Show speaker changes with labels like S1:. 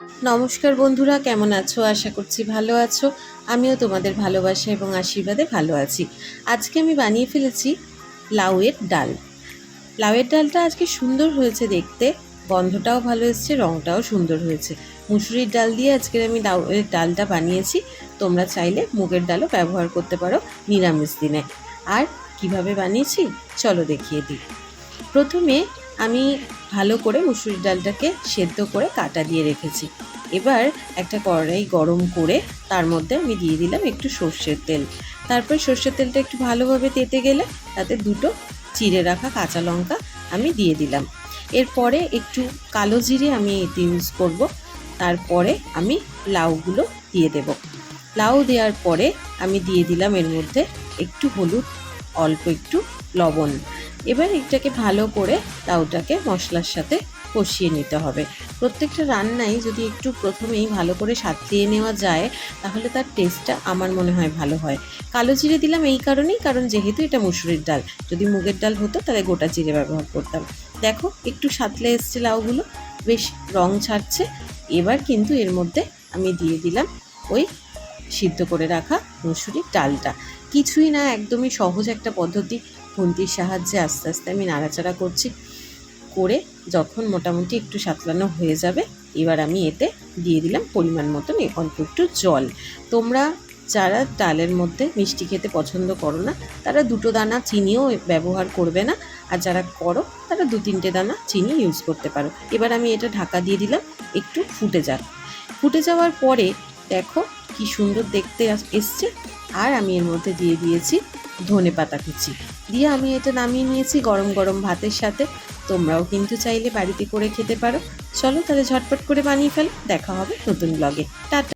S1: নমস্কার বন্ধুরা, কেমন আছো? আশা করছি ভালো আছো। আমিও তোমাদের ভালোবাসা এবং আশীর্বাদে ভালো আছি। আজকে আমি বানিয়ে ফেলেছি লাউয়ের ডাল। লাউয়ের ডালটা আজকে সুন্দর হয়েছে দেখতে, গন্ধটাও ভালো এসছে, রঙটাও সুন্দর হয়েছে। মুসুরির ডাল দিয়ে আজকের আমি লাউয়ের ডালটা বানিয়েছি। তোমরা চাইলে মুগের ডালও ব্যবহার করতে পারো নিরামিষ দিনে। আর কিভাবে বানিয়েছি চলো দেখিয়ে দিই। প্রথমে আমি ভালো করে মুসুরির ডালটাকে সেদ্ধ করে কাটা দিয়ে রেখেছি। এবার একটা কড়াই গরম করে তার মধ্যে আমি দিয়ে দিলাম একটু সর্ষের তেল। তারপর সর্ষের তেলটা একটু ভালোভাবে তেতে গেলে তাতে দুটো চিড়ে রাখা কাঁচা লঙ্কা আমি দিয়ে দিলাম। এরপরে একটু কালো জিরে আমি এতে ইউজ করব। তারপরে আমি লাউগুলো দিয়ে দেব। লাউ দেওয়ার পরে আমি দিয়ে দিলাম এর মধ্যে একটু হলুদ, অল্প একটু লবণ। এবার এটাকে ভালো করে লাউটাকে মশলার সাথে কষিয়ে নিতে হবে। প্রত্যেকটা রান্নায় যদি একটু প্রথমেই ভালো করে সাঁতলিয়ে নেওয়া যায় তাহলে তার টেস্টটা আমার মনে হয় ভালো হয়। কালো জিরে দিলাম এই কারণেই, কারণ যেহেতু এটা মুসুরির ডাল, যদি মুগের ডাল হতো তাহলে গোটা জিরে ব্যবহার করতাম। দেখো একটু সাঁতলে এসছে লাউগুলো, বেশ রং ছাড়ছে। এবার কিন্তু এর মধ্যে আমি দিয়ে দিলাম ওই সিদ্ধ করে রাখা মুসুরির ডালটা। কিছুই না, একদমই সহজ একটা পদ্ধতি। খুন্তির সাহায্যে আস্তে আস্তে আমি নাড়াচাড়া করছি। করে যখন মোটামুটি একটু সাঁতলানো হয়ে যাবে, এবার আমি এতে দিয়ে দিলাম পরিমাণ মতন অল্প একটু জল। তোমরা যারা ডালের মধ্যে মিষ্টি খেতে পছন্দ করো না তারা দুটো দানা চিনিও ব্যবহার করবে না, আর যারা করো তারা 2-3টে দানা চিনি ইউজ করতে পারো। এবার আমি এটা ঢাকা দিয়ে দিলাম, একটু ফুটে যাক। ফুটে যাওয়ার পরে দেখো কি সুন্দর দেখতে এসছে। আর আমি এর মধ্যে দিয়ে দিয়েছি ধনেপাতা কুচি, দিয়ে আমি এটা নামিয়ে নিয়েছি গরম গরম ভাতের সাথে। তোমরাও কিন্তু চাইলে বাড়িতে করে খেতে পারো। চলো তাহলে ঝটপট করে বানিয়ে ফেলো। দেখা হবে নতুন ব্লগে। টাটা।